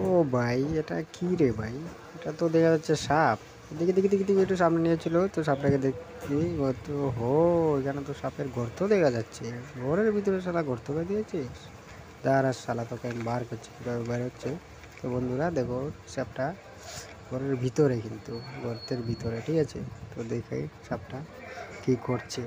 ও ভাই, এটা কি রে ভাই? এটা তো দেখা যাচ্ছে সাপ। দেখি দেখি দেখি দেখি, একটু সামনে নিয়েছিল তো সাপটাকে দেখি। গর্ত, হো, এখানে তো সাপের গর্ত দেখা যাচ্ছে। ঘরের ভিতরে শালা গর্ত করে দিয়েছিস। দাঁড়া শালা, তোকে আমি বার করছি কীভাবে বার হচ্ছে। তো বন্ধুরা দেখো, সাপটা ঘরের ভিতরে, কিন্তু গর্তের ভিতরে, ঠিক আছে। তো দেখে সাপটা কি করছে।